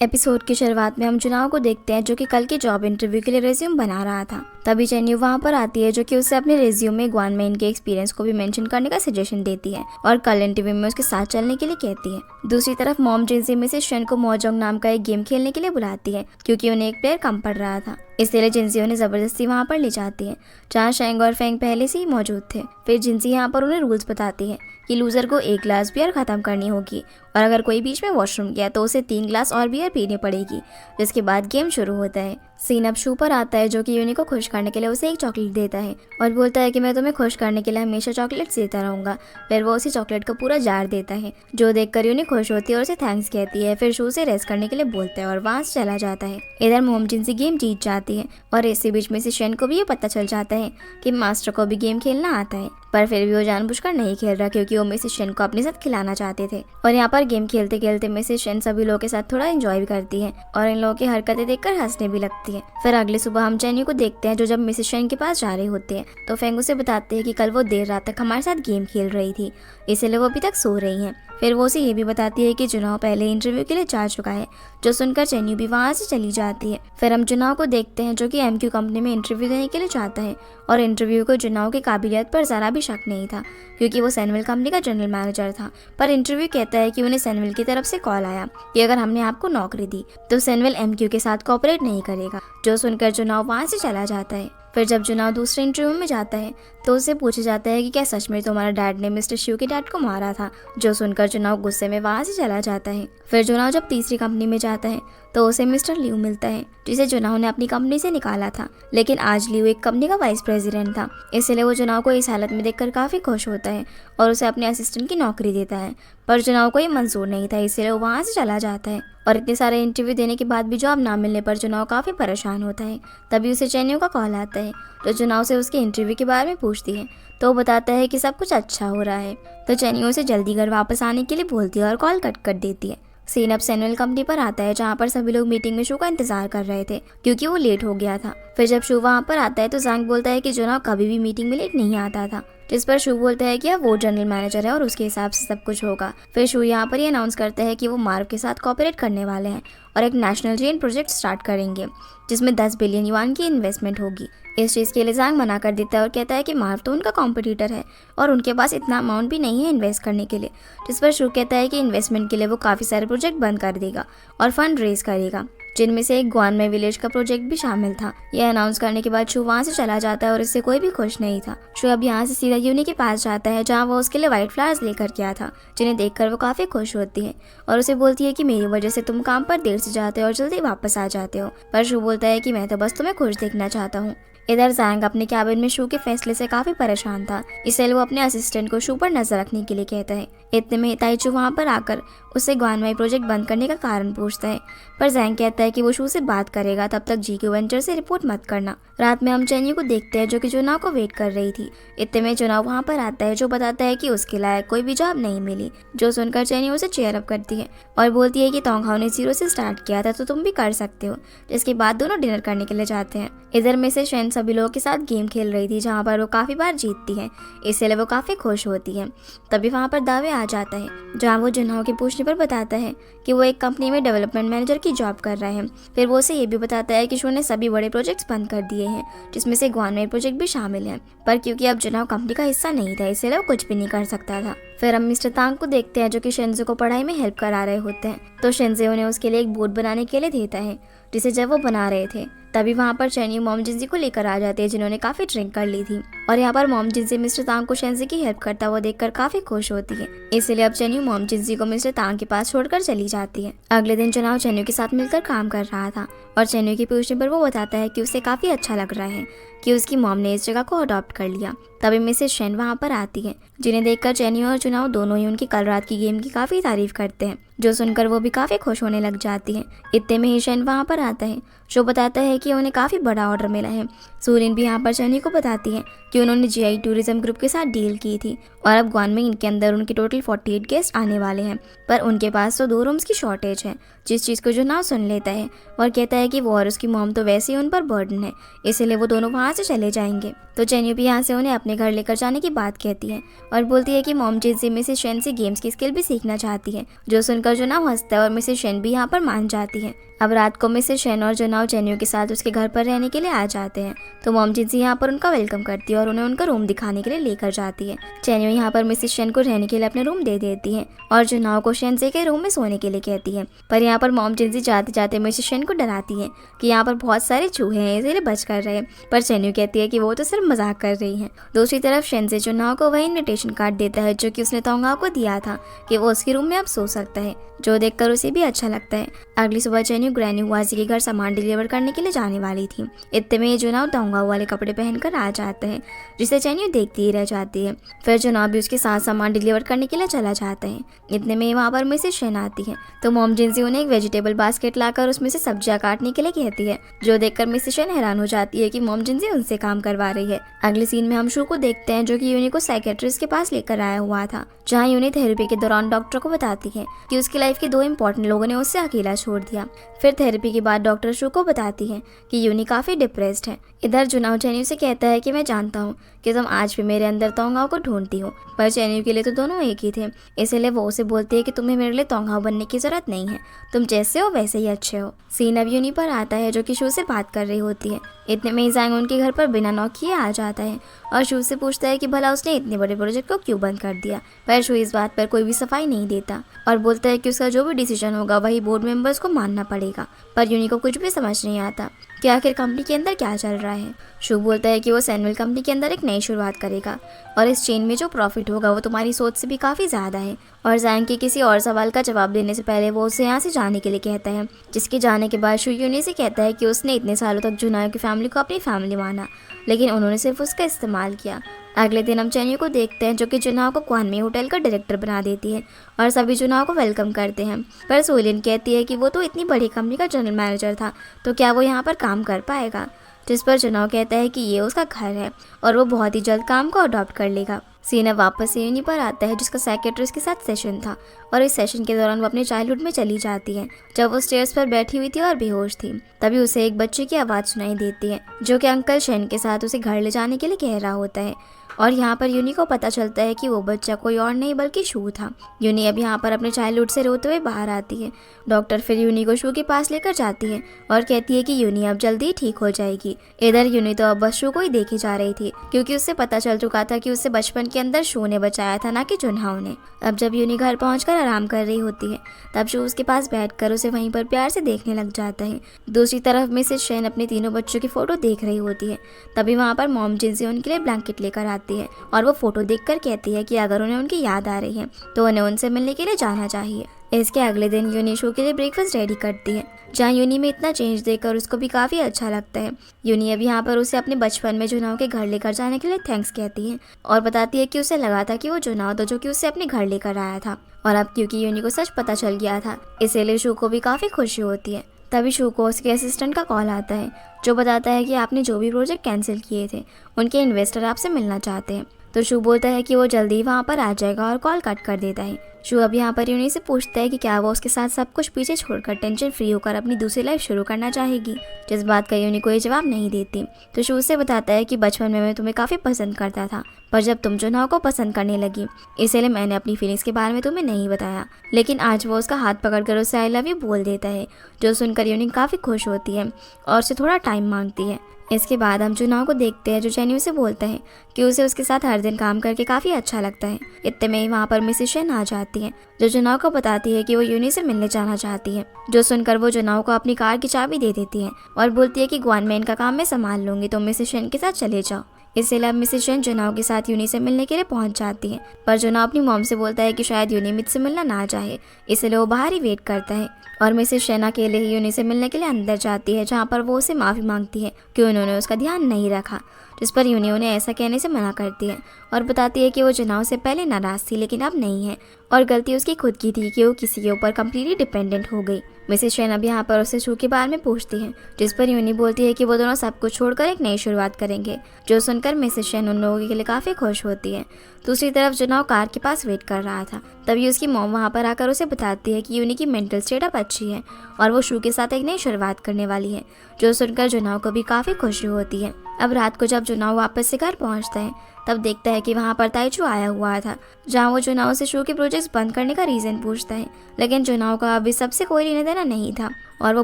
Episode की शुरुआत में हम जुनाव को देखते हैं जो कि कल के जॉब इंटरव्यू के लिए रेज्यूम बना रहा था। तभी चेन्यू वहां पर आती है जो कि उसे अपने रेज्यूम में ग्वान में इनके एक्सपीरियंस को भी मेंशन करने का सजेशन देती है और कल इंटरव्यू में उसके साथ चलने के लिए कहती है। दूसरी तरफ मॉम जिनसी मिसेस शन को मोजोंग नाम का एक गेम खेलने के लिए बुलाती है क्योंकि उन्हें एक प्लेयर कम पड़ रहा था। इसलिए जिनसी उन्हें जबरदस्ती वहां पर ले जाती है जहाँ शेंग और फेंग पहले से ही मौजूद थे। फिर जिनसी यहाँ पर उन्हें रूल्स बताती है कि लूजर को 1 ग्लास बियर खत्म करनी होगी और अगर कोई बीच में वॉशरूम गया तो उसे 3 ग्लास और बियर पीनी पड़ेगी। जिसके बाद गेम शुरू होता है। सीन अब शू पर आता है जो कि यूनी को खुश करने के लिए उसे एक चॉकलेट देता है और बोलता है कि मैं तुम्हें खुश करने के लिए हमेशा चॉकलेट्स देता रहूंगा। फिर वो उसे चॉकलेट का पूरा जार देता है जो देखकर यूनी खुश होती है और उसे थैंक्स कहती है। फिर शू से रेस्ट करने के लिए बोलता है और वहां से चला जाता है। इधर मोम जिनसी गेम जीत जाती है और इसी बीच में से शेन को भी ये पता चल जाता है कि मास्टर को भी गेम खेलना आता है, पर फिर भी वो जानबूझकर नहीं खेल रहा क्योंकि वो मिसेस शेन को अपने साथ खिलाना चाहते थे। और यहाँ पर गेम खेलते खेलते मिसेस शेन सभी लोगों के साथ थोड़ा एंजॉय भी करती है और इन लोगों की हरकतें देखकर हंसने भी लगती है। फिर अगले सुबह हम चेन्यू को देखते हैं जो जब मिसेस शेन के पास जा रहे होते हैं तो फेंग उसे बताते हैं कि कल वो देर रात तक हमारे साथ गेम खेल रही थी, इसलिए वो अभी तक सो रही हैं। फिर वो उसे ये भी बताती है कि जुनाव पहले इंटरव्यू के लिए जा चुका है, जो सुनकर चेन्यू भी वहाँ से चली जाती है। फिर हम जुनाव को देखते हैं जो कि एमक्यू कंपनी में इंटरव्यू देने के लिए जाता है और इंटरव्यू को जुनाव की काबिलियत पर जरा भी शक नहीं था क्योंकि वो सैनविल कंपनी का जनरल मैनेजर था। पर इंटरव्यू कहता है कि उन्हें सैनविल की तरफ से कॉल आया कि अगर हमने आपको नौकरी दी तो सैनविल एमक्यू के साथ कोऑपरेट नहीं करेगा, जो सुनकर जुनाव वहाँ से चला जाता है। फिर जब जुनाव दूसरे इंटरव्यू में जाता है तो उससे पूछा जाता है कि क्या सच में तुम्हारा डैड ने मिस्टर शिव के डैड को मारा था, जो सुनकर जुनाव गुस्से में वहां से चला जाता है। फिर जुनाव जब तीसरी कंपनी में जाता है तो उसे मिस्टर लियू मिलता है जिसे जुनाव ने अपनी कंपनी से निकाला था, लेकिन आज लियू एक कंपनी का वाइस प्रेसिडेंट था, इसलिए वो जुनाव को इस हालत में देखकर काफी खुश होता है और उसे अपने असिस्टेंट की नौकरी देता है। पर जुनाव को ये मंजूर नहीं था, इसलिए वो वहाँ से चला जाता है। और इतने सारे इंटरव्यू देने के बाद भी जॉब ना मिलने पर जुनाव काफी परेशान होता है। तभी उसे चेन्यू का कॉल आता है जो जुनाव से उसके इंटरव्यू के बारे में पूछती है तो वो बताता है कि सब कुछ अच्छा हो रहा है। तो चेन्यू उसे जल्दी घर वापस आने के लिए बोलती है और कॉल कट कर देती है। सीन अब सैनुअल कंपनी पर आता है जहाँ पर सभी लोग मीटिंग में शू का इंतजार कर रहे थे क्योंकि वो लेट हो गया था। फिर जब शू वहाँ पर आता है तो जैंग बोलता है कि जुनाव कभी भी मीटिंग में लेट नहीं आता था, जिस पर शू बोलता है कि अब वो जनरल मैनेजर है और उसके हिसाब से सब कुछ होगा। फिर शू यहाँ पर ये अनाउंस करता है कि वो मार्व के साथ कोऑपरेट करने वाले हैं और एक नेशनल चेन प्रोजेक्ट स्टार्ट करेंगे जिसमें 10 बिलियन युआन की इन्वेस्टमेंट होगी। इस चीज़ के लिए जैंग मना कर देता है और कहता है कि मार्व तो उनका कॉम्पिटिटर है और उनके पास इतना अमाउंट भी नहीं है इन्वेस्ट करने के लिए, जिस पर शू कहता है कि इन्वेस्टमेंट के लिए वो काफ़ी सारे प्रोजेक्ट बंद कर देगा और फंड रेज करेगा, जिनमें से एक ग्वान में विलेज का प्रोजेक्ट भी शामिल था। यह अनाउंस करने के बाद शू वहाँ से चला जाता है और इससे कोई भी खुश नहीं था। शू अब यहाँ से सीधा यूनी के पास जाता है जहाँ वो उसके लिए व्हाइट फ्लावर्स लेकर गया था, जिन्हें देखकर वो काफ़ी खुश होती है और उसे बोलती है कि मेरी वजह से तुम काम पर देर से जाते हो और जल्दी वापस आ जाते हो। पर शू बोलता है कि मैं तो बस तुम्हें खुश देखना चाहता हूँ। इधर जैंग अपने कैबिन में शू के फैसले से काफी परेशान था, इसलिए वो अपने असिस्टेंट को शू पर नजर रखने के लिए कहता है। इतने में ताइचू वहाँ पर आकर उससे ग्वानमाई प्रोजेक्ट बंद करने का कारण पूछता है, पर जैंग कहता है कि वो शू से बात करेगा, तब तक जीक्यू वेंचर से रिपोर्ट मत करना। रात में हम चेन्यू को देखते हैं जो कि जुनाव को वेट कर रही थी। इतने में जुनाव वहाँ पर आता है जो बताता है कि उसके लायक कोई भी जॉब नहीं मिली, जो सुनकर चेन्यू उसे चेयर अप करती है और बोलती है कि तोंगहाओ ने 0 से स्टार्ट किया था तो तुम भी कर सकते हो। जिसके बाद दोनों डिनर करने के लिए जाते हैं। इधर मिसेस शेन सभी लोगों के साथ गेम खेल रही थी जहाँ पर वो काफी बार जीतती है, इसलिए वो काफी खुश होती है। तभी वहाँ पर दावे आ जाता है जहाँ वो जुनाव के पूछने पर बताता है कि वो एक कंपनी में डेवलपमेंट मैनेजर की जॉब कर रहा है। फिर वो उसे ये भी बताता है कि शू ने सभी बड़े प्रोजेक्ट्स बंद कर दिए हैं, जिसमें से ग्वानमाई प्रोजेक्ट भी शामिल है, पर क्योंकि अब जुनाव कंपनी का हिस्सा नहीं था इसलिए वो कुछ भी नहीं कर सकता था। फिर हम मिस्टर तांग को देखते हैं जो कि शेंजे को पढ़ाई में हेल्प करा रहे होते हैं, तो शेंजे उन्हें उसके लिए एक बोट बनाने के लिए देता है जिसे जब वो बना रहे थे तभी वहाँ पर चेन्यू मॉम जिनसी को लेकर आ जाते हैं जिन्होंने काफी ड्रिंक कर ली थी। और यहाँ पर मॉम जिनसी मिस्टर तांग को शेंजे की हेल्प करता हुआ देखकर काफी खुश होती है, इसलिए अब चेन्यू मॉम जिनसी को मिस्टर तांग के पास छोड़कर चली जाती है। अगले दिन जुनाव चेन्यू के साथ मिलकर काम कर रहा था और चेन्यू की पूछने पर वो बताता है कि उसे काफी अच्छा लग रहा है कि उसकी मॉम ने इस जगह को अडॉप्ट कर लिया। तभी मिसेस शेन वहाँ पर आती है, जिन्हें देखकर चेन्यू और जुनाव दोनों ही उनकी कल रात की गेम की काफी तारीफ करते हैं, जो सुनकर वो भी काफी खुश होने लग जाती है। इतने में ही शेन वहाँ पर आता है जो बताता है कि उन्हें काफी बड़ा ऑर्डर मिला है। सूलिन भी यहाँ पर चेन्यू को बताती है कि उन्होंने जीआई टूरिज्म ग्रुप के साथ डील की थी और अब ग्वानमेंग के अंदर उनके टोटल 48 गेस्ट आने वाले हैं, पर उनके पास तो 2 रूम्स की शॉर्टेज है। जिस चीज़ को जुनाव सुन लेता है और कहता है कि वो और उसकी मॉम तो वैसे ही उन पर बर्डन है, इसलिए वो दोनों वहाँ से चले जाएंगे। तो चेन्यू भी यहाँ से उन्हें अपने घर लेकर जाने की बात कहती है और बोलती है कि मॉम जिस मिसेस शेन से गेम्स की स्किल भी सीखना चाहती है, जो सुनकर जुनाव हंसता है और मिसेस शेन भी यहाँ पर मान जाती है। अब रात को मिसेस शेन और जुनाव चेन्यू के साथ उसके घर पर रहने के लिए आ जाते हैं, तो मॉम जिनसी यहाँ पर उनका वेलकम करती है और उन्हें उनका रूम दिखाने के लिए लेकर जाती है। चेन्यू यहाँ पर मिसेस शेन को रहने के लिए अपने रूम दे देती है और जुनाव को शेनसे के रूम में सोने के लिए कहती है, पर यहाँ पर मॉम जिनसी जाते जाते मिसेस शेन को डराती है कि यहाँ पर बहुत सारे चूहे हैं, इसलिए बच कर रहे। पर चेन्यू कहती है कि वो तो सिर्फ मजाक कर रही है। दूसरी तरफ शेनसे जुनाव को वही इन्विटेशन कार्ड देता है जो कि उसने तोंगाओ को दिया था कि वो उसके रूम में अब सो सकता है, जो देखकर उसे भी अच्छा लगता है। अगली सुबह चेन्यू ग्रैनी हुआजी के घर सामान डिलीवर करने के लिए जाने वाली थी। इतने में जुनाव तोंगाओ वाले कपड़े पहनकर आ जाता है, जिसे चेन्यू देखती ही रह जाती है। फिर जुनाव भी उसके साथ सामान डिलीवर करने के लिए चला जाता है। इतने में वहाँ पर मिसेस शेन आती है, तो मॉम जिनसी उन्हें एक वेजिटेबल बास्केट लाकर उसमें से सब्जियां काटने के लिए कहती है, जो देखकर मिसेस शेन हैरान हो जाती है कि मॉम जिनसी उनसे काम करवा रही है। अगले सीन में हम शू को देखते हैं जो कि यूनी को साइकेट्रिस्ट के पास लेकर आया हुआ था, जहाँ यूनी थेरेपी के दौरान डॉक्टर को बताती है कि उसकी लाइफ के 2 इंपॉर्टेंट लोगों ने उससे अकेला छोड़ दिया। फिर थेरेपी के बाद डॉक्टर शू को बताती है कि यूनी काफी डिप्रेस्ड है। इधर जुनाव चेन्यू से कहता है कि मैं जानता हूँ कि तुम आज भी मेरे अंदर तोंगाओ को ढूंढती हो, पर चेन्यू के लिए तो दोनों एक ही थे, इसलिए वो उसे बोलती है कि तुम्हें मेरे लिए तोंगाओ बनने की जरूरत नहीं है, तुम जैसे हो वैसे ही अच्छे हो। सीन अब यूनी पर आता है जो कि शू से बात कर रही होती है। इतने में ज़ैंग उनके घर पर बिना नॉक किए आ जाता है और शू से पूछता है कि भला उसने इतने बड़े प्रोजेक्ट को क्यों बंद कर दिया, पर शू इस बात पर कोई भी सफाई नहीं देता और बोलता है कि उसका जो भी डिसीजन होगा वही बोर्ड मेंबर्स को मानना पड़ेगा। पर यूनी को कुछ भी समझ नहीं आता कि आखिर कंपनी के अंदर क्या चल रहा है। शू बोलता है कि वो सैनविल कंपनी के अंदर एक नई शुरुआत करेगा और इस चेन में जो प्रॉफिट होगा वो तुम्हारी सोच से भी काफ़ी ज़्यादा है। और ज़ैंग के किसी और सवाल का जवाब देने से पहले वो उसे यहाँ से जाने के लिए कहता है, जिसके जाने के बाद शू यूनी से कहता है कि उसने इतने सालों तक जुनाओ की फैमिली को अपनी फैमिली माना, लेकिन उन्होंने सिर्फ उसका इस्तेमाल किया। अगले दिन हम चेन्यू को देखते हैं जो कि जुनाओ को ग्वानमेई होटल का डायरेक्टर बना देती है और सभी जुनाओ को वेलकम करते हैं। पर सोलिन कहती है कि वो तो इतनी बड़ी कंपनी का जनरल मैनेजर था, तो क्या वो यहाँ पर काम कर पाएगा, जिस पर जुनाओ कहता है कि ये उसका घर है और वो बहुत ही जल्द काम को अडॉप्ट कर लेगा। सीना वापस यूनी पर आता है जिसका साइकेट्रिस्ट के साथ सेशन था और इस सेशन के दौरान वो अपने चाइल्डहुड में चली जाती है, जब वो स्टेयर्स पर बैठी हुई थी और बेहोश थी। तभी उसे एक बच्चे की आवाज़ सुनाई देती है जो कि अंकल शेन के साथ उसे घर ले जाने के लिए कह रहा होता है और यहाँ पर यूनी को पता चलता है कि वो बच्चा कोई और नहीं बल्कि शू था। यूनी अब यहाँ पर अपने चाइल्डहुड से रोते हुए बाहर आती है। डॉक्टर फिर यूनी को शू के पास लेकर जाती है और कहती है कि यूनी अब जल्दी ही ठीक हो जाएगी। इधर यूनी तो अब बस शू को ही देखी जा रही थी, क्योंकि उससे पता चल चुका था कि उससे बचपन के अंदर शू ने बचाया था, ना कि जुनहाओ ने। अब जब यूनी घर पहुंचकर आराम कर रही होती है, तब शू उसके पास बैठकर उसे वहीं पर प्यार से देखने लग जाता है। दूसरी तरफ मिसेस शेन अपने तीनों बच्चों की फोटो देख रही होती है। तभी वहाँ पर मॉम जिनसे उनके लिए ब्लैंकेट लेकर आती है और वो फोटो देखकर कहती है कि अगर उन्हें उनकी याद आ रही है तो उन्हें उनसे मिलने के लिए जाना चाहिए। इसके अगले दिन यूनी शू के लिए ब्रेकफास्ट रेडी करती है, जहाँ यूनी में इतना चेंज देखकर उसको भी काफ़ी अच्छा लगता है। यूनी अब यहाँ पर उसे अपने बचपन में जुनाओ के घर लेकर जाने के लिए थैंक्स कहती है और बताती है कि उसे लगा था कि वो जुनाओ था जो कि उसे अपने घर लेकर आया था, और अब क्योंकि यूनी को सच पता चल गया था, इसीलिए शू को भी काफ़ी खुशी होती है। तभी शू को उसके असिस्टेंट का कॉल आता है जो बताता है कि आपने जो भी प्रोजेक्ट कैंसिल किए थे उनके इन्वेस्टर आपसे मिलना चाहते हैं। तो शू बोलता है कि वो जल्दी ही वहाँ पर आ जाएगा और कॉल कट कर देता है। शू अब यहाँ पर यूनी से पूछता है कि क्या वो उसके साथ सब कुछ पीछे छोड़कर टेंशन फ्री होकर अपनी दूसरी लाइफ शुरू करना चाहेगी, जिस बात का यूनी कोई जवाब नहीं देती। तो शू उससे बताता है कि बचपन में मैं तुम्हें काफ़ी पसंद करता था, पर जब तुम जुनहाओ को पसंद करने लगी इसलिए मैंने अपनी फीलिंग्स के बारे में तुम्हें नहीं बताया। लेकिन आज वो उसका हाथ पकड़कर उससे आई लव यू बोल देता है, जो सुनकर यूनी काफ़ी खुश होती है और उससे थोड़ा टाइम मांगती है। इसके बाद हम जुनहाओ को देखते हैं जो चेन्यू से बोलता है कि उसे उसके साथ हर दिन काम करके काफ़ी अच्छा लगता है। इतने में वहाँ पर मिसेस शेन आ जाती है जो जुनहाओ को बताती है कि वो यूनी से मिलने जाना चाहती है, जो सुनकर वो जुनहाओ को अपनी कार की चाबी दे देती है और बोलती है कि ग्वानमेन का काम मैं संभाल लूंगी, तो मिसेस शेन के साथ चले जाओ। इसलिए अब मिसेस शेन जुनहाओ के साथ यूनी से मिलने के लिए पहुंच जाती है, पर जुनहाओ अपनी मॉम से बोलता है कि शायद यूनी मुझसे मिलना ना चाहे, इसलिए वो बाहर ही वेट करता है और मिसेस शेन अकेले ही यूनी से मिलने के लिए अंदर जाती है, जहाँ पर वो उसे माफ़ी मांगती है कि उन्होंने उसका ध्यान नहीं रखा, जिस पर यूनी उन्हें ऐसा कहने से मना करती है और बताती है कि वो जुनहाओ से पहले नाराज़ थी लेकिन अब नहीं है और गलती उसकी खुद की थी कि वो किसी के ऊपर कम्प्लीटली डिपेंडेंट हो गई। मिसेस शेन अब यहाँ पर उससे शू के बारे में पूछती है, जिस पर यूनी बोलती है कि वो दोनों सब कुछ छोड़कर एक नई शुरुआत करेंगे, जो सुनकर मिसेस शेन उन लोगों के लिए काफ़ी खुश होती है। दूसरी तरफ जुनाव कार के पास वेट कर रहा था। तभी उसकी मॉम वहाँ पर आकर उसे बताती है कि यूनी की मेंटल स्टेट अब अच्छी है और वो शू के साथ एक नई शुरुआत करने वाली है, जो सुनकर जुनाव को भी काफ़ी खुशी होती है। अब रात को जब जुनाव वापस से घर पहुँचता है तब देखता है कि वहाँ पर ताइचू आया हुआ था, जहाँ वो जुनाव से शू के प्रोजेक्ट्स बंद करने का रीज़न पूछता है। लेकिन जुनाव का अभी सबसे कोई लेना देना नहीं था और वो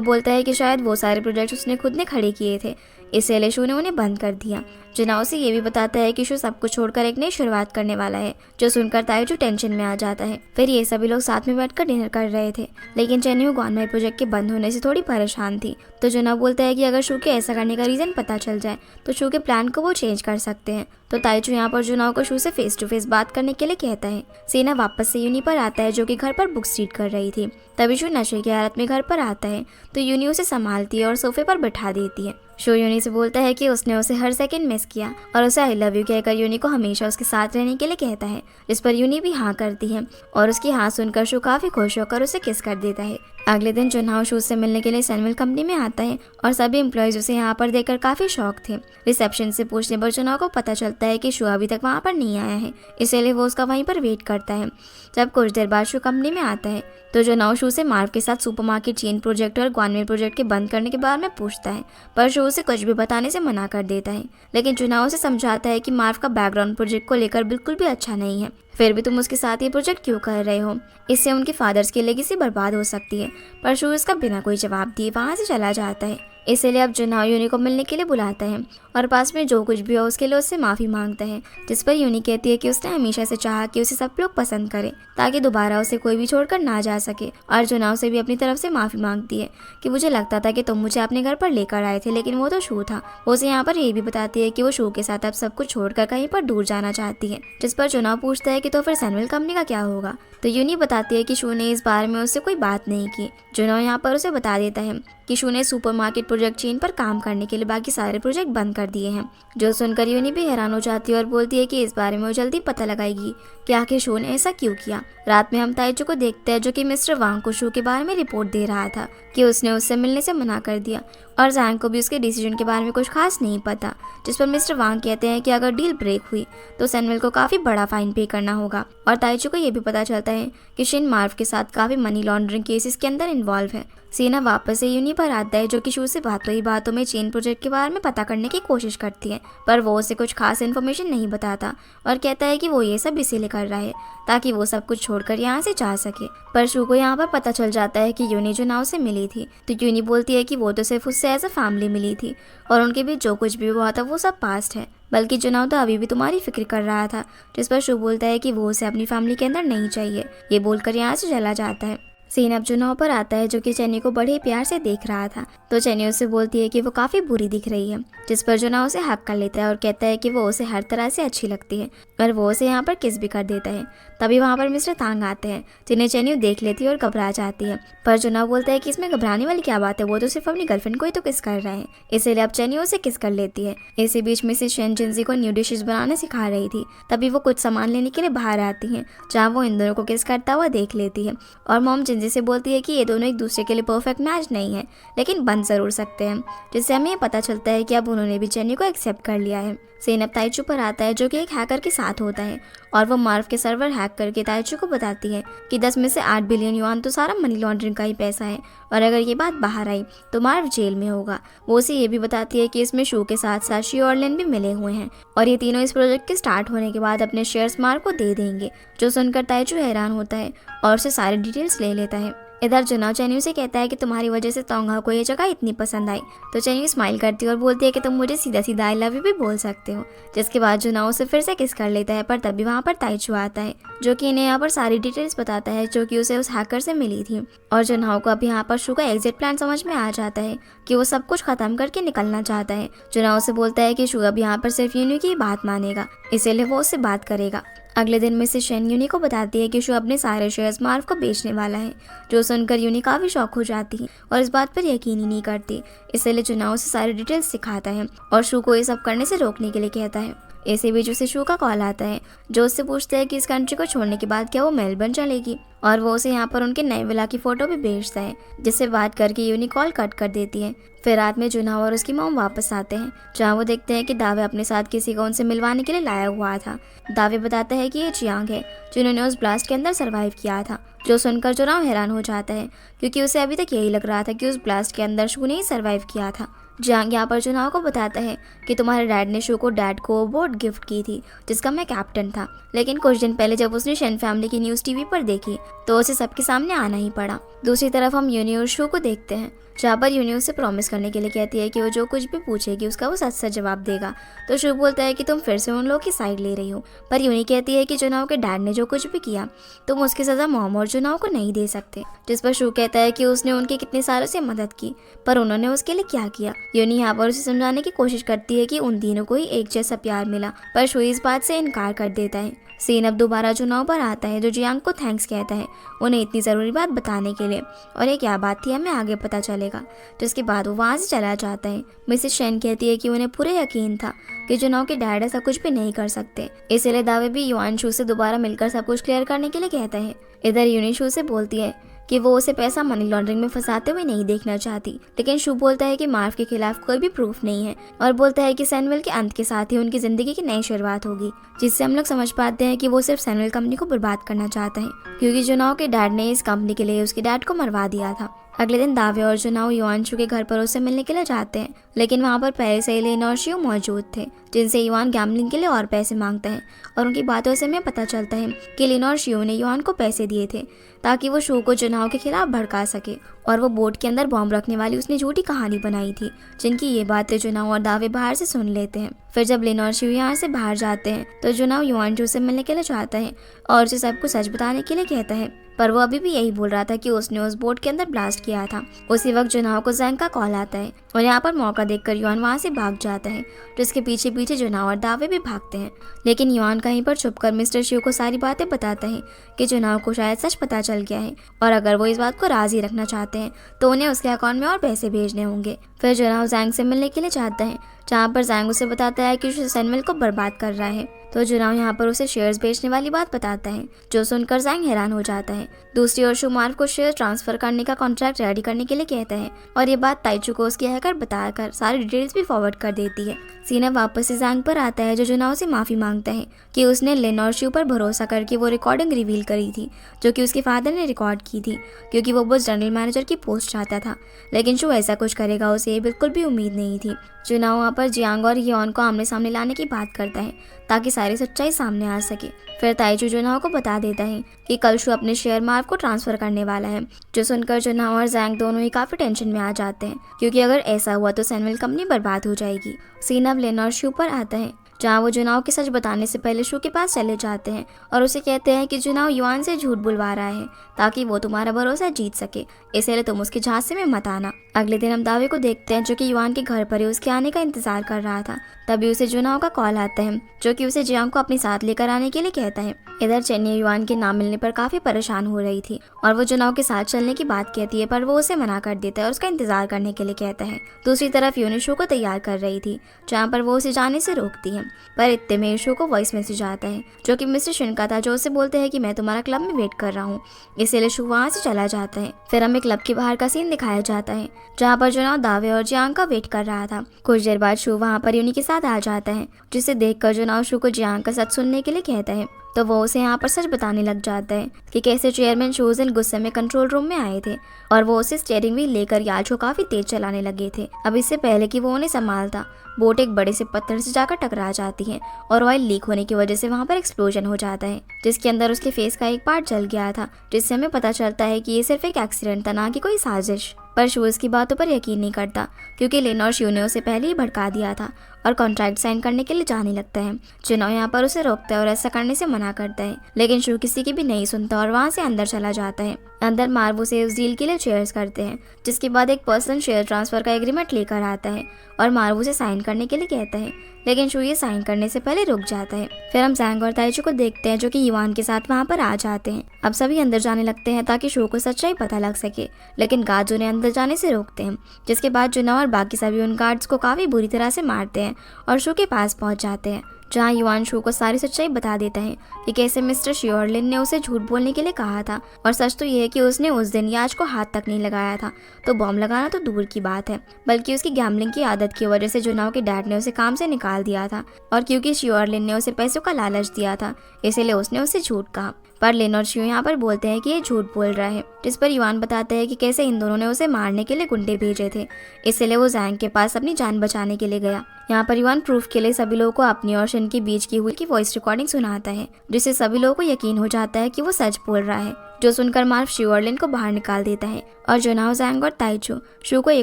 बोलता है कि शायद वो सारे प्रोजेक्ट्स उसने खुद ने खड़े किए थे, इसलिए शू ने उन्हें बंद कर दिया। जुनाव से ये भी बताता है कि शू सब कुछ छोड़कर एक नई शुरुआत करने वाला है, जो सुनकर ताइचू टेंशन में आ जाता है। फिर ये सभी लोग साथ में बैठकर डिनर कर रहे थे, लेकिन चेन्यू ग्वानमाई प्रोजेक्ट के बंद होने से थोड़ी परेशान थी। तो जुनाव बोलता है कि अगर शू के ऐसा करने का रीज़न पता चल जाए तो शू के प्लान को वो चेंज कर सकते हैं। तो ताइचू यहाँ पर जुनाव को शू से फेस टू फेस बात करने के लिए कहता है। सेना वापस से यूनी पर आता है, जो कि घर पर बुक्स रीड कर रही थी। तभी शू नशे की हालत में घर पर आता है तो यूनी उसे संभालती है और सोफे पर बैठा देती है। शो यूनी से बोलता है कि उसने उसे हर सेकंड मिस किया और उसे आई लव यू कहकर यूनी को हमेशा उसके साथ रहने के लिए कहता है, जिस पर यूनी भी हाँ करती है और उसकी हाँ सुनकर शो काफ़ी खुश होकर उसे किस कर देता है। अगले दिन जुनाव शू से मिलने के लिए सनविल कंपनी में आता है और सभी एम्प्लॉयज उसे यहाँ पर देखकर काफ़ी शौक थे। रिसेप्शन से पूछने पर जुनाव को पता चलता है कि शू अभी तक वहाँ पर नहीं आया है, इसलिए वो उसका वहीं पर वेट करता है। जब कुछ देर बाद शू कंपनी में आता है तो जुनाव शू से मार्व के साथ सुपरमार्केट चेन प्रोजेक्ट और ग्वानमेन प्रोजेक्ट के बंद करने के बारे में पूछता है, पर शू उसे कुछ भी बताने से मना कर देता है। लेकिन जुनाव उसे समझाता है कि मार्व का बैकग्राउंड प्रोजेक्ट को लेकर बिल्कुल भी अच्छा नहीं है, फिर भी तुम उसके साथ ये प्रोजेक्ट क्यों कर रहे हो, इससे उनके फादर्स की लेगेसी बर्बाद हो सकती है। पर शू इसका बिना कोई जवाब दिए वहाँ से चला जाता है। इसलिए अब जुनाव यूनी को मिलने के लिए बुलाता है और पास में जो कुछ भी हो उसके लिए उससे माफ़ी मांगता है, जिस पर यूनी कहती है कि उसने हमेशा से चाहा कि उसे सब लोग पसंद करें ताकि दोबारा उसे कोई भी छोड़कर ना जा सके। और जुनाव से भी अपनी तरफ से माफ़ी मांगती है कि मुझे लगता था कि तुम मुझे अपने घर पर लेकर आए थे, लेकिन वो तो शू था। वो उसे यहाँ पर ये भी बताती है कि वो शू के साथ अब सब कुछ छोड़कर कहीं पर दूर जाना चाहती है, जिस पर जुनाव पूछता है कि तो फिर सनविल कंपनी का क्या होगा। तो यूनी बताती है कि शू ने इस बारे में उससे कोई बात नहीं की। जुनाव यहाँ पर उसे बता देता है कि शू ने सुपरमार्केट प्रोजेक्ट चेन पर काम करने के लिए बाकी सारे प्रोजेक्ट बंद कर दिए हैं। जो सुनकर यूनी भी हैरान हो जाती है और बोलती है कि इस बारे में वो जल्दी पता लगाएगी कि आखिर शू ने ऐसा क्यों किया। रात में हम ताइचू को देखते हैं, जो कि मिस्टर वांग को शू के बारे में रिपोर्ट दे रहा था कि उसने उससे मिलने से मना कर दिया और जैंग को भी उसके डिसीजन के बारे में कुछ खास नहीं पता, जिस पर मिस्टर वांग कहते हैं कि अगर डील ब्रेक हुई तो सनविल को काफ़ी बड़ा फाइन पे करना होगा। और ताइचू को ये भी पता चलता है कि शिन मार्व के साथ काफ़ी मनी लॉन्ड्रिंग केसेस के अंदर इन्वॉल्व है। सीना वापस से यूनी पर आता है, जो कि शू से बातों ही बातों में चेन प्रोजेक्ट के बारे में पता करने की कोशिश करती है, पर वो उसे कुछ खास इन्फॉर्मेशन नहीं बताता और कहता है कि वो ये सब इसीलिए कर रहा है ताकि वो सब कुछ छोड़कर यहाँ से जा सके। पर शू को यहाँ पर पता चल जाता है कि यूनी जुनाव से मिली थी, तो यूनी बोलती है कि वो तो सिर्फ उससे एज अ फैमिली मिली थी और उनके बीच जो कुछ भी हुआ था वो सब पास्ट है, बल्कि जुनाव तो अभी भी तुम्हारी फिक्र कर रहा था। जिस पर शू बोलता है कि वो उसे अपनी फैमिली के अंदर नहीं चाहिए। ये बोलकर यहाँ से चला जाता है। सीन अब जुनाव पर आता है, जो कि चेन्नी को बड़े प्यार से देख रहा था। तो चेन्नी उससे बोलती है कि वो काफ़ी बुरी दिख रही है, जिस पर जुनाव उसे हक कर लेता है और कहता है कि वो उसे हर तरह से अच्छी लगती है और वो उसे यहाँ पर किस भी कर देता है। तभी वहाँ पर मिस्टर तांग आते हैं, जिन्हें चेन्नी देख लेती है और घबरा जाती है। पर जुनाव बोलता है कि इसमें घबराने वाली क्या बात है, वो तो सिर्फ अपनी गर्लफ्रेंड को ही तो किस कर रहे हैं, इसीलिए अब चेन्नी उसे किस कर लेती है। इसी बीच मिसेस शेन जिंजी को न्यू डिशेज बनाने सिखा रही थी। तभी वो कुछ सामान लेने के लिए बाहर आती हैं, जहाँ वो इन दोनों को किस करता हुआ देख लेती है और मॉम जिंजी से बोलती है कि ये दोनों एक दूसरे के लिए परफेक्ट मैच नहीं है, लेकिन बन जरूर सकते हैं, जिससे हमें ये पता चलता है कि अब उन्होंने भी चेन्नी को एक्सेप्ट कर लिया है। सेन अब ताइचू पर आता है, जो कि एक हैकर के साथ होता है और वो मार्व के सर्वर हैक करके ताइचू को बताती है कि 10 में से 8 बिलियन युआन तो सारा मनी लॉन्ड्रिंग का ही पैसा है और अगर ये बात बाहर आई तो मार्व जेल में होगा। वो उसे ये भी बताती है कि इसमें शू के साथ साथ शी और लिन भी मिले हुए हैं और ये तीनों इस प्रोजेक्ट के स्टार्ट होने के बाद अपने शेयर्स मार्व को दे देंगे। जो सुनकर ताइचू हैरान होता है और उसे सारी डिटेल्स ले लेता है। इधर जुनाव चेन्यू से कहता है कि तुम्हारी वजह से तोंगा को ये जगह इतनी पसंद आई। तो चेन्यू स्माइल करती है और बोलती है कि तुम मुझे सीधा सीधा आई लव यू भी बोल सकते हो। जिसके बाद जुनाव उसे फिर से किस कर लेता है, पर तभी वहाँ पर ताइचू आता है, जो कि इन्हें यहाँ पर सारी डिटेल्स बताता है जो कि उसे उस हैकर से मिली थी। और जुनाव को अब यहाँ पर शू का एग्जिट प्लान समझ में आ जाता है कि वो सब कुछ खत्म करके निकलना चाहता है। जुनाव से बोलता है कि शू अब यहाँ पर सिर्फ यूनी की बात मानेगा, इसीलिए वो उससे बात करेगा। अगले दिन मिसेस शेन यूनी को बताती है कि शू अपने सारे शेयर्स मार्व को बेचने वाला है। जो सुनकर यूनी काफ़ी शॉक हो जाती है और इस बात पर यकीन ही नहीं करती, इसलिए जुनाव उसे सारी डिटेल्स सिखाता है और शू को ये सब करने से रोकने के लिए कहता है। इसी बीच उसे शू का कॉल आता है जो उससे पूछता है कि इस कंट्री को छोड़ने के बाद क्या वो मेलबर्न चलेगी, और वो उसे यहाँ पर उनके नए विला की फोटो भी भेजता है, जिससे बात करके यूनी कॉल कट कर देती है। फिर रात में जुनहो और उसकी मॉम वापस आते हैं, जहाँ वो देखते हैं कि दावे अपने साथ किसी को उनसे मिलवाने के लिए लाया हुआ था। दावे बताता है कि ये जियांग है जिन्होंने उस ब्लास्ट के अंदर सरवाइव किया था, जो सुनकर जुनहो हैरान हो जाता है क्योंकि उसे अभी तक यही लग रहा था कि उस ब्लास्ट के अंदर शू ने ही सर्वाइव किया था। जियांग यहाँ पर जुनहो को बताता है कि तुम्हारे डैड ने शू को डैड को बोट गिफ्ट की थी जिसका मैं कैप्टन था, लेकिन कुछ दिन पहले जब उसने शेन फैमिली की न्यूज़ टीवी पर देखी तो उसे सबके सामने आना ही पड़ा। दूसरी तरफ हम यूनी और शू को देखते हैं, जहाँ पर यूनी उससे प्रॉमिस करने के लिए कहती है कि वो जो कुछ भी पूछेगी उसका वो सच सच जवाब देगा। तो शू बोलता है कि तुम फिर से उन लोगों की साइड ले रही हो, पर यूनी कहती है कि जुनहो के डैड ने जो कुछ भी किया तुम उसकी सज़ा मॉम और जुनहो को नहीं दे सकते। जिस पर शू कहता है कि उसने उनकी कितने सालों से मदद की, पर उन्होंने उसके लिए क्या किया। यूनी यहाँ पर उसे समझाने की कोशिश करती है कि उन तीनों को ही एक जैसा प्यार मिला, पर शू इस बात से इनकार कर देता है। सीन अब दोबारा जुनहो पर आता है जो जियांग को थैंक्स कहता है उन्हें इतनी ज़रूरी बात बताने के लिए, और ये क्या बात थी हमें आगे पता चलेगा। जिसके बाद वो वहाँ से चला जाता है। मिसेस शेन कहती है कि उन्हें पूरे यकीन था कि जुनहो के डैड ऐसा कुछ भी नहीं कर सकते, इसीलिए दावे भी युआन शू से दोबारा मिलकर सब कुछ क्लियर करने के लिए कहता है। इधर यूनी शू से बोलती है कि वो उसे पैसा मनी लॉन्ड्रिंग में फंसाते हुए नहीं देखना चाहती, लेकिन शू बोलता है कि मार्व के खिलाफ कोई भी प्रूफ नहीं है और बोलता है कि सैमुअल के अंत के साथ ही उनकी जिंदगी की नई शुरुआत होगी, जिससे हम लोग समझ पाते हैं कि वो सिर्फ सैमुअल कंपनी को बर्बाद करना चाहता है क्योंकि जुनहो के डैड ने इस कंपनी के लिए उसके डैड को मरवा दिया था। अगले दिन दावे और जुनहो युआन शू के घर पर उससे मिलने के लिए जाते हैं, लेकिन वहाँ पर पहले से ही लेन और शियो मौजूद थे, जिनसे युआन गैम्बलिंग के लिए और पैसे मांगता है, और उनकी बातों से हमें पता चलता है कि लिन और शियो ने युआन को पैसे दिए थे ताकि वो शू को जुनहो के खिलाफ भड़का सके, और वो बोट के अंदर बॉम्ब रखने वाली उसने झूठी कहानी बनाई थी, जिनकी ये बातें जुनहो और दावे बाहर से सुन लेते हैं। फिर जब लिन और शियो यहाँ से बाहर जाते हैं तो जुनहो युआन शू से मिलने के लिए चाहता है और उसे सब कुछ सच बताने के लिए कहता है, पर वो अभी भी यही बोल रहा था कि उसने उस बोट के अंदर ब्लास्ट किया था। उसी वक्त जुनहो को जैंग का कॉल आता है और यहाँ पर मौका देखकर युआन वहाँ से भाग जाता है, जिसके पीछे पीछे जुनहो और दावे भी भागते हैं, लेकिन युआन कहीं पर छुपकर मिस्टर शियो को सारी बातें बताता है कि जुनहो को शायद सच पता चल गया है और अगर वो इस बात को राजी रखना चाहते हैं तो उन्हें उसके अकाउंट में और पैसे भेजने होंगे। फिर जुनहो जैंग से मिलने के लिए चाहता है, जहाँ पर जैंग उसे बताता है कि उसे सैमुअल को बर्बाद कर रहा है, तो जुनहो यहाँ पर उसे शेयर्स बेचने वाली बात बताता है, जो सुनकर जैंग हैरान हो जाता है। दूसरी ओर शू मार्व को शेयर ट्रांसफर करने का कॉन्ट्रैक्ट रेडी करने के लिए कहता है और ये बात ताइचू को उसकी हैकर बताकर सारी डिटेल्स भी फॉरवर्ड कर देती है। सीना वापस से जैंग पर आता है जो जुनहो से माफ़ी मांगता है कि उसने लिन और शू पर भरोसा करके वो रिकॉर्डिंग रिवील करी थी जो कि उसके फादर ने रिकॉर्ड की थी, क्योंकि वो बस जनरल मैनेजर की पोस्ट चाहता था, लेकिन शू ऐसा कुछ करेगा उसे बिल्कुल भी उम्मीद नहीं थी। जुनहो वहाँ पर जियांग और युआन को आमने सामने लाने की बात करता है ताकि सारी सच्चाई सामने आ सके। फिर ताइचू जुनहो को बता देता है कि कल शू अपने शेयर मार्व को ट्रांसफर करने वाला है, जो सुनकर जुनहो और जैंग दोनों ही काफ़ी टेंशन में आ जाते हैं, क्योंकि अगर ऐसा हुआ तो सैमुअल कंपनी बर्बाद हो जाएगी। सीन अब लिन और शू पर आता है, जहाँ वो जुनहो के सच बताने से पहले शू के पास चले जाते हैं और उसे कहते हैं कि जुनहो युआन से झूठ बुलवा रहा है ताकि वो तुम्हारा भरोसा जीत सके, इसलिए तुम उसके झांसे में मत आना। अगले दिन हम दावे को देखते हैं जो कि युआन के घर पर ही उसके आने का इंतजार कर रहा था। तभी उसे जुनहो का कॉल आता है जो कि उसे जियांग को अपने साथ लेकर आने के लिए कहता है। इधर चेन्नई युआन के ना मिलने पर काफी परेशान हो रही थी और वो जुनहो के साथ चलने की बात कहती है, पर वो उसे मना कर देता है और उसका इंतजार करने के लिए कहता है। दूसरी तरफ यूनी शू को तैयार कर रही थी, जहाँ पर वो उसे जाने से रोकती है, पर इतने में शू को वॉइस मैसेज आता है जो कि मिस्टर शिन का था, जो उसे बोलते हैं कि मैं तुम्हारा क्लब में वेट कर रहा हूँ, इसीलिए शू वहाँ से चला जाता है। फिर हमें क्लब के बाहर का सीन दिखाया जाता है जहाँ पर जुनहो दावे और जियांग का वेट कर रहा था। कुछ देर बाद शू वहाँ पर यूनी के साथ आ जाता है, जिसे देखकर जुनहो शू को जियांग का सच सुनने के लिए कहता है, तो वो उसे यहाँ पर सच बताने लग जाता है कि कैसे चेयरमैन शूजिन गुस्से में कंट्रोल रूम में आए थे और वो उसे स्टीयरिंग व्हील लेकर याच को काफी तेज चलाने लगे थे। अब इससे पहले कि वो उन्हें संभालता, बोट एक बड़े से पत्थर से जाकर टकरा जाती है और ऑयल लीक होने की वजह से वहाँ पर एक्सप्लोजन हो जाता है, जिसके अंदर उसके फेस का एक पार्ट जल गया था, जिससे हमें पता चलता है कि ये सिर्फ एक एक्सीडेंट था, ना कि कोई साजिश। पर शू इसकी बातों पर यकीन नहीं करता क्योंकि लिन और शू ने उसे पहले ही भड़का दिया था और कॉन्ट्रैक्ट साइन करने के लिए जाने लगता है। जुनहो यहाँ पर उसे रोकता है और ऐसा करने से मना करता है, लेकिन शू किसी की भी नहीं सुनता और वहाँ से अंदर चला जाता है। अंदर मार्व उसे उस डील के लिए चेयर्स करते हैं, जिसके बाद एक पर्सनल शेयर ट्रांसफर का एग्रीमेंट लेकर आता है और मार्व उसे साइन करने के लिए कहता है, लेकिन शू ये साइन करने से पहले रुक जाता है। फिर हम जैंग और ताइचू को देखते हैं जो कि युआन के साथ वहाँ पर आ जाते हैं। अब सभी अंदर जाने लगते हैं ताकि शू को सच्चाई पता लग सके, लेकिन गार्ड्स उन्हें अंदर जाने से रोकते हैं, जिसके बाद जुनहो और बाकी सभी उन गार्ड्स को काफी बुरी तरह से मारते हैं और शू के पास पहुंच जाते हैं। जहाँ युआन शू को सारी सच्चाई बता देता है कि कैसे मिस्टर शियोरलिन ने उसे झूठ बोलने के लिए कहा था, और सच तो ये है कि उसने उस दिन याच को हाथ तक नहीं लगाया था, तो बॉम्ब लगाना तो दूर की बात है, बल्कि उसकी गैम्बलिंग की आदत की वजह से जुनाओ के डैड ने उसे काम से निकाल दिया था, और क्योंकि शियोरलिन ने उसे पैसों का लालच दिया था इसीलिए उसने उसे झूठ कहा। पर लिन और शियो यहाँ पर बोलते हैं कि ये झूठ बोल रहा है, जिस पर युआन बताते हैं कि कैसे इन दोनों ने उसे मारने के लिए गुंडे भेजे थे, इसलिए वो जैंग के पास अपनी जान बचाने के लिए गया। यहाँ पर युआन प्रूफ के लिए सभी लोगों को अपनी और शिन के बीच की हुई की वॉइस रिकॉर्डिंग सुनाता है, जिससे सभी लोगों को यकीन हो जाता है कि वो सच बोल रहा है, जो सुनकर मार्व शियोरलिन को बाहर निकाल देता है और जुनाओ, जैंग और ताइचू शू को ये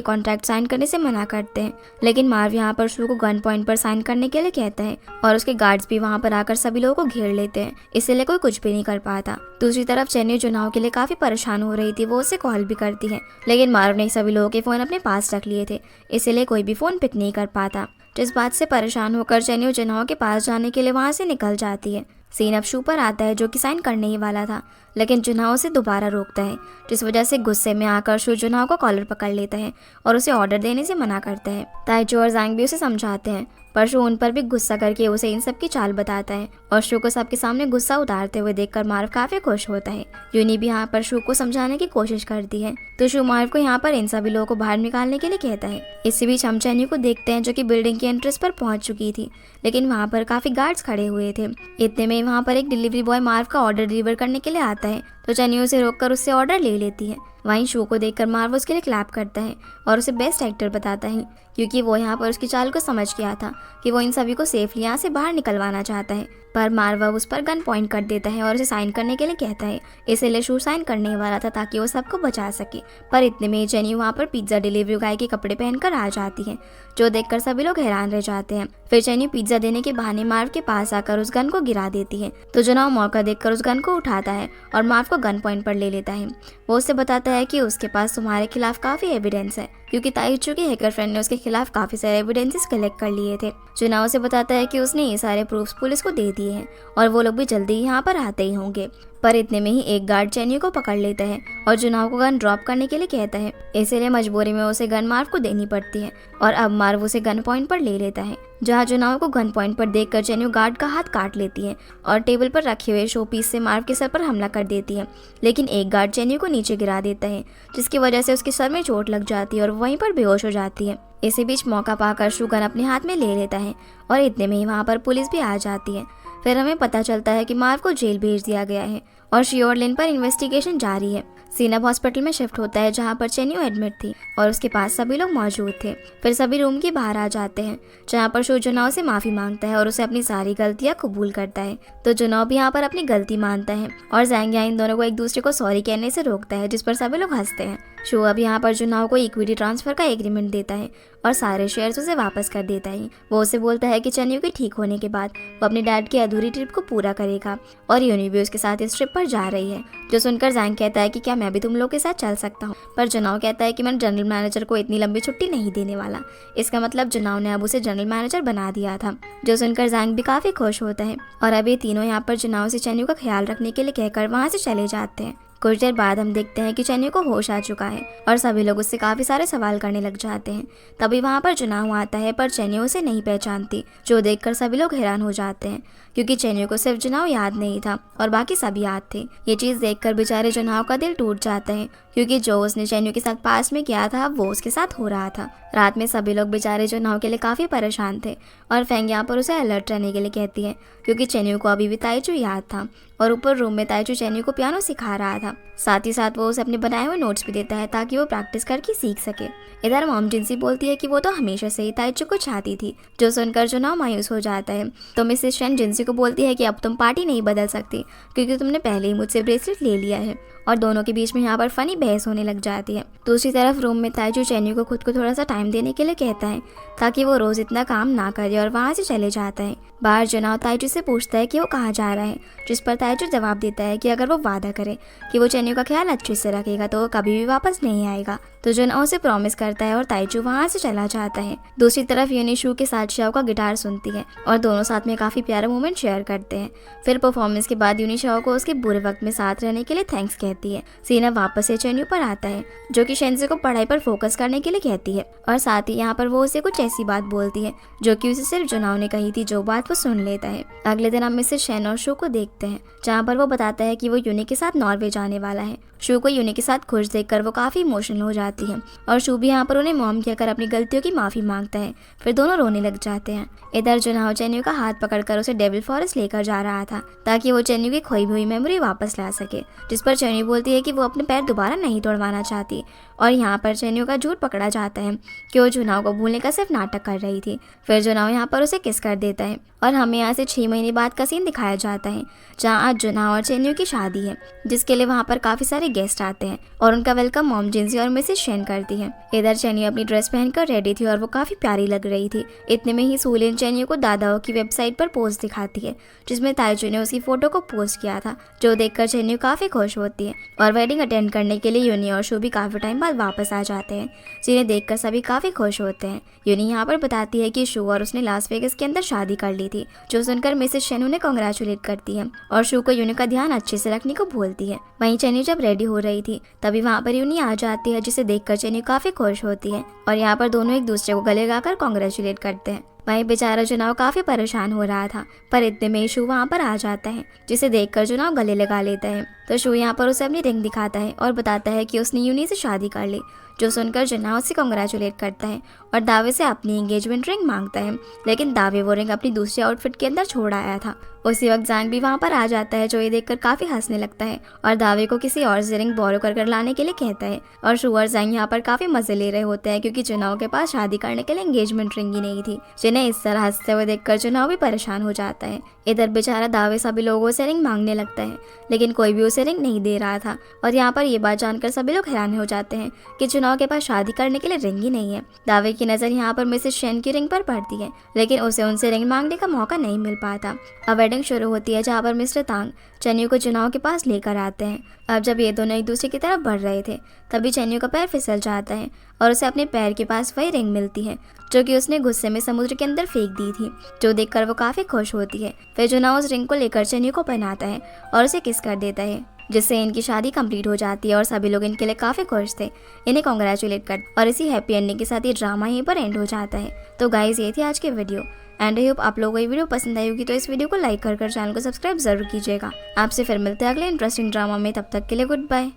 कॉन्ट्रैक्ट साइन करने से मना करते हैं। लेकिन मार्व यहाँ पर शू को गन पॉइंट पर साइन करने के लिए कहता है और उसके गार्ड्स भी वहाँ पर आकर सभी लोगों को घेर लेते हैं, इसलिए कोई कुछ भी नहीं कर पाता। दूसरी तरफ चेन्नई जुनाओ के लिए काफी परेशान हो रही थी, वो उसे कॉल भी करती है, लेकिन मार्व ने सभी लोगों के फोन अपने पास रख लिए थे, इसलिए कोई भी फोन पिक नहीं कर पाता। जिस बात से परेशान होकर चेन्नई जुनाओ के पास जाने के लिए वहाँ से निकल जाती है। सीन अब शू पर आता है जो कि साइन करने ही वाला था, लेकिन जुनाओ से दोबारा रोकता है, जिस वजह से गुस्से में आकर शू जुनाओ को कॉलर पकड़ लेता है और उसे ऑर्डर देने से मना करता है। ताइचू और जैंग भी उसे समझाते हैं, पर शू उन पर भी गुस्सा करके उसे इन सब की चाल बताता है, और शू को सबके सामने गुस्सा उतारते हुए देखकर मार्व काफी खुश होता है। यूनी भी यहाँ पर शू को समझाने की कोशिश करती है, तो शू मार्व को यहाँ पर इन सभी लोगों को बाहर निकालने के लिए कहता है। इसी बीच हम चेन्नई को देखते हैं जो कि बिल्डिंग की एंट्रेंस पर पहुंच चुकी थी, लेकिन वहाँ पर काफी गार्ड्स खड़े हुए थे। इतने में वहाँ पर एक डिलीवरी बॉय मार्व का ऑर्डर डिलीवर करने के लिए आता है, तो चेन्नई उसे रोककर उससे ऑर्डर ले लेती है। वहीं शू को देखकर मार्व उसके लिए क्लैप करता है और उसे बेस्ट एक्टर बताता है, क्योंकि वो यहाँ पर उसकी चाल को समझ गया था कि वो इन सभी को सेफली यहाँ से बाहर निकलवाना चाहता है। पर मार्व उस पर गन पॉइंट कर देता है और उसे साइन करने के लिए कहता है, इसलिए शू साइन करने वाला था ताकि वो सबको बचा सके। पर इतने में चेन्नई वहाँ पर पिज्जा डिलीवरी गाय के कपड़े पहनकर आ जाती है, जो देखकर सभी लोग हैरान रह जाते हैं। फिर चेन्नई पिज्जा देने के बहाने मार्व के पास आकर उस गन को गिरा देती है, तो जुनाओ मौका देखकर उस गन को उठाता है और मार्व को गन पॉइंट पर ले लेता है। वो उससे बताता है कि उसके पास तुम्हारे खिलाफ काफी एविडेंस है, क्योंकि ताइचू के हैकर फ्रेंड ने उसके खिलाफ काफी सारे एविडेंसेस कलेक्ट कर लिए थे। जुनाओ से बताता है कि उसने ये सारे प्रूफ्स पुलिस को दे दिए हैं और वो लोग भी जल्दी ही यहाँ पर आते ही होंगे। पर इतने में ही एक गार्ड चेन्नई को पकड़ लेता है और जुनाओ को गन ड्रॉप करने के लिए कहता है, इसीलिए मजबूरी में उसे गन मार्व को देनी पड़ती है और अब मार्व उसे गन पॉइंट पर ले लेता है, जहाँ जुनाओ को गन पॉइंट पर देखकर चेन्नई गार्ड का हाथ काट लेती है और टेबल पर रखे हुए शो पीस से मार्व के सर पर हमला कर देती है। लेकिन एक गार्ड चेन्नई को नीचे गिरा देता है, जिसकी वजह से उसके सर में चोट लग जाती है और वहीं पर बेहोश हो जाती है। इसी बीच मौका पाकर शू गन अपने हाथ में ले लेता है और इतने में ही वहाँ पर पुलिस भी आ जाती है। फिर हमें पता चलता है कि मार्व को जेल भेज दिया गया है और शियोरलिन पर इन्वेस्टिगेशन जारी है। सीन अब हॉस्पिटल में शिफ्ट होता है, जहाँ पर चेन्नई एडमिट थी और उसके पास सभी लोग मौजूद थे। फिर सभी रूम के बाहर आ जाते हैं, जहाँ पर शू जुनाओ से माफी मांगता है और उसे अपनी सारी गलतियाँ कबूल करता है, तो जुनाओ भी यहाँ पर अपनी गलती मानता है और जैंग इन दोनों को एक दूसरे को सॉरी कहने से रोकता है, जिस पर सभी लोग हंसते हैं। शू अब यहाँ पर जुनाओ को इक्विटी ट्रांसफर का एग्रीमेंट देता है और सारे शेयर्स उसे वापस कर देता है। वो उसे बोलता है कि चेन्नई के ठीक होने के बाद वो अपने डैड की अधूरी ट्रिप को पूरा करेगा और यूनी भी उसके साथ इस ट्रिप पर जा रही है, जो सुनकर जैंग कहता है कि क्या मैं भी तुम लोग के साथ चल सकता हूँ। पर जुनाओ कहता है कि मैं जनरल मैनेजर को इतनी लंबी छुट्टी नहीं देने वाला। इसका मतलब जुनाओ ने अब उसे जनरल मैनेजर बना दिया था, जो सुनकर जैंग भी काफी खुश होता है और अब ये तीनों यहाँ पर जुनाओ से चेन्नई का ख्याल रखने के लिए कहकर वहाँ से चले जाते हैं। कुछ देर बाद हम देखते हैं कि चेन्नई को होश आ चुका है और सभी लोग उससे काफी सारे सवाल करने लग जाते हैं। तभी वहाँ पर जुनाओ आता है, पर चेन्नई उसे नहीं पहचानती, जो देखकर सभी लोग हैरान हो जाते हैं, क्योंकि चेन्नई को सिर्फ जुनाओ याद नहीं था और बाकी सभी याद थे। ये चीज देखकर बेचारे जुनाओ का दिल टूट जाता है, क्योंकि जो उसने चेन्नई के साथ पास में किया था वो उसके साथ हो रहा था। रात में सभी लोग बेचारे जुनाओ के लिए काफी परेशान थे और फेंग यहाँ पर उसे अलर्ट रहने के लिए कहती है, क्योंकि चेन्नई को अभी भी ताइचू याद था और ऊपर रूम में ताइचू चेन्नई को पियानो सिखा रहा था। साथ ही साथ वो उसे अपने बनाए हुए नोट्स भी देता है ताकि वो प्रैक्टिस करके सीख सके। इधर मॉम जिनसी बोलती है कि वो तो हमेशा से ही ताइचू को चाहती थी, जो सुनकर जुनाओ मायूस हो जाता है। तो मिसेस शेन जिनसी को बोलती है कि अब तुम पार्टी नहीं बदल सकती, क्योंकि तुमने पहले ही मुझसे ब्रेसलेट ले लिया है, और दोनों के बीच में यहाँ पर फनी बहस होने लग जाती है। दूसरी तरफ रूम में ताइचू चेन्नई को खुद को थोड़ा सा टाइम देने के लिए कहता है ताकि वो रोज इतना काम ना करे और वहाँ से चले जाता है। बाहर जुनाओ ताइचू से पूछता है कि वो कहाँ जा रहा है, जिस पर ताइचू जवाब देता है कि अगर वो वादा करे कि वो चेन्नई का ख्याल अच्छे से रखेगा तो वो कभी भी वापस नहीं आएगा। तो तो जुनाओ उसे प्रॉमिस करता है और ताइचू वहाँ से चला जाता है। दूसरी तरफ यूनी शू के साथ शाओ का गिटार सुनती है और दोनों साथ में काफी प्यारा मोमेंट शेयर करते हैं। फिर परफॉर्मेंस के बाद यूनी शाओ को उसके बुरे वक्त में साथ रहने के लिए थैंक्स कहती है। सीना वापस से चेन्यू पर आता है जो कि शेंजी को पढ़ाई पर फोकस करने के लिए कहती है और साथ ही यहाँ पर वो उसे कुछ ऐसी बात बोलती है जो कि उसे सिर्फ जुनाओ ने कही थी, जो बात वो सुन लेता है। अगले दिन हम मिसेस शेन और शू को देखते हैं जहाँ पर वो बताता है कि वो यूनी के साथ नॉर्वे जाने वाला है। शू को यूनी के साथ खुश देखकर वो काफी इमोशनल हो जाती है और शू भी यहाँ पर उन्हें मॉम कहकर अपनी गलतियों की माफी मांगता है। फिर दोनों रोने लग जाते हैं। इधर जुनाओ चेन्यू का हाथ पकड़कर उसे डेविल फॉरेस्ट लेकर जा रहा था ताकि वो चेन्यू की खोई हुई मेमोरी वापस ला सके, जिस पर चेन्यू बोलती है कि वो अपने पैर दोबारा नहीं तोड़वाना चाहती और यहाँ पर चेन्यू का झूठ पकड़ा जाता है कि वो जुनाओ को भूलने का सिर्फ नाटक कर रही थी। फिर जुनाओ यहाँ पर उसे किस कर देता है और हमें यहाँ से 6 महीने बाद का सीन दिखाया जाता है जहाँ आज जुनाओ और चेन्यू की शादी है, जिसके लिए वहाँ पर काफी सारे गेस्ट आते हैं और उनका वेलकम मॉम जिंजी और मिसेस शेन करती है। इधर चेन्यू अपनी ड्रेस पहनकर रेडी थी और वो काफी प्यारी लग रही थी। इतने में ही सूलिन चेन्यू को दादाओं की वेबसाइट पर पोस्ट दिखाती है जिसमें ताइचू ने उसकी फोटो को पोस्ट किया था, जो देखकर चेन्यू काफी खुश होती है और वेडिंग अटेंड करने के लिए यूनी और शू भी काफी टाइम बाद वापस आ जाते हैं, जिन्हें देखकर सभी काफी खुश होते हैं। यूनी यहाँ पर बताती है कि शू और उसने लास वेगस के अंदर शादी कर ली थी, जो सुनकर मिसेस शेन उन्हें कांग्रेचुलेट करती है और शू को यूनी का ध्यान अच्छे से रखने को बोलती है। वहीं चेन्यू जब रेडी हो रही थी तभी वहाँ पर यूनी आ जाती है, जिसे देखकर चेन्यू काफी खुश होती है और यहाँ पर दोनों एक दूसरे को गले लगाकर कांग्रेचुलेट करते हैं। वहीं बेचारा जुनाओ काफी परेशान हो रहा था, पर इतने में शू वहाँ पर आ जाता है, जिसे देखकर जुनाओ गले लगा लेता है। तो शू यहाँ पर उसे अपनी रिंग दिखाता है और बताता है कि उसने यूनी से शादी कर ली, जो सुनकर जुनाओ से कांग्रेचुलेट करता है और दावे से अपनी एंगेजमेंट रिंग मांगता है, लेकिन दावे वो रिंग अपनी दूसरी आउटफिट के अंदर छोड़ आया था। उसी वक्त जांग भी वहाँ पर आ जाता है, जो ये देखकर काफी हंसने लगता है और दावे को किसी और से रिंग बोरो कर लाने के लिए कहता है और शू और जांग यहाँ पर काफी मजे ले रहे होते हैं क्योंकि जुनाओ के पास शादी करने के लिए एंगेजमेंट रिंग ही नहीं थी, जिन्हें इस तरह हंसते हुए देखकर जुनाओ भी परेशान हो जाता है। इधर बेचारा दावे सभी लोगों से रिंग मांगने लगता है, लेकिन कोई भी उसे रिंग नहीं दे रहा था और यहाँ पर ये बात जानकर सभी लोग हैरान हो जाते हैं कि जुनाओ के पास शादी करने के लिए रिंग ही नहीं है। दावे की नजर यहाँ पर मिसेस शेन की रिंग पर पड़ती है, लेकिन उसे उनसे रिंग मांगने का मौका नहीं मिल पाता। अब वेडिंग शुरू होती है जहाँ पर मिस्टर तांग चेन्यू को जुनाओ के पास लेकर आते हैं। अब जब ये दोनों एक दूसरे की तरफ बढ़ रहे थे तभी चेन्यू का पैर फिसल जाता है और उसे अपने पैर के पास वही रिंग मिलती है जो कि उसने गुस्से में समुद्र के अंदर फेंक दी थी, जो देखकर वो काफी खुश होती है। फिर जुनाओ उस रिंग को लेकर चेन्यू को पहनाता है और उसे किस कर देता है, जिससे इनकी शादी कंप्लीट हो जाती है और सभी लोग इनके लिए काफी खुश थे, इन्हें कांग्रेचुलेट कर और इसी हैप्पी एंडिंग के साथ ये ड्रामा यहीं पर एंड हो जाता है। तो गाइज ये थी आज की वीडियो एंड आई होप आप लोगों को ये वीडियो पसंद आई होगी, तो इस वीडियो को लाइक कर चैनल को सब्सक्राइब जरूर कीजिएगा। आपसे फिर मिलते हैं अगले इंटरेस्टिंग ड्रामा में, तब तक के लिए गुड बाय।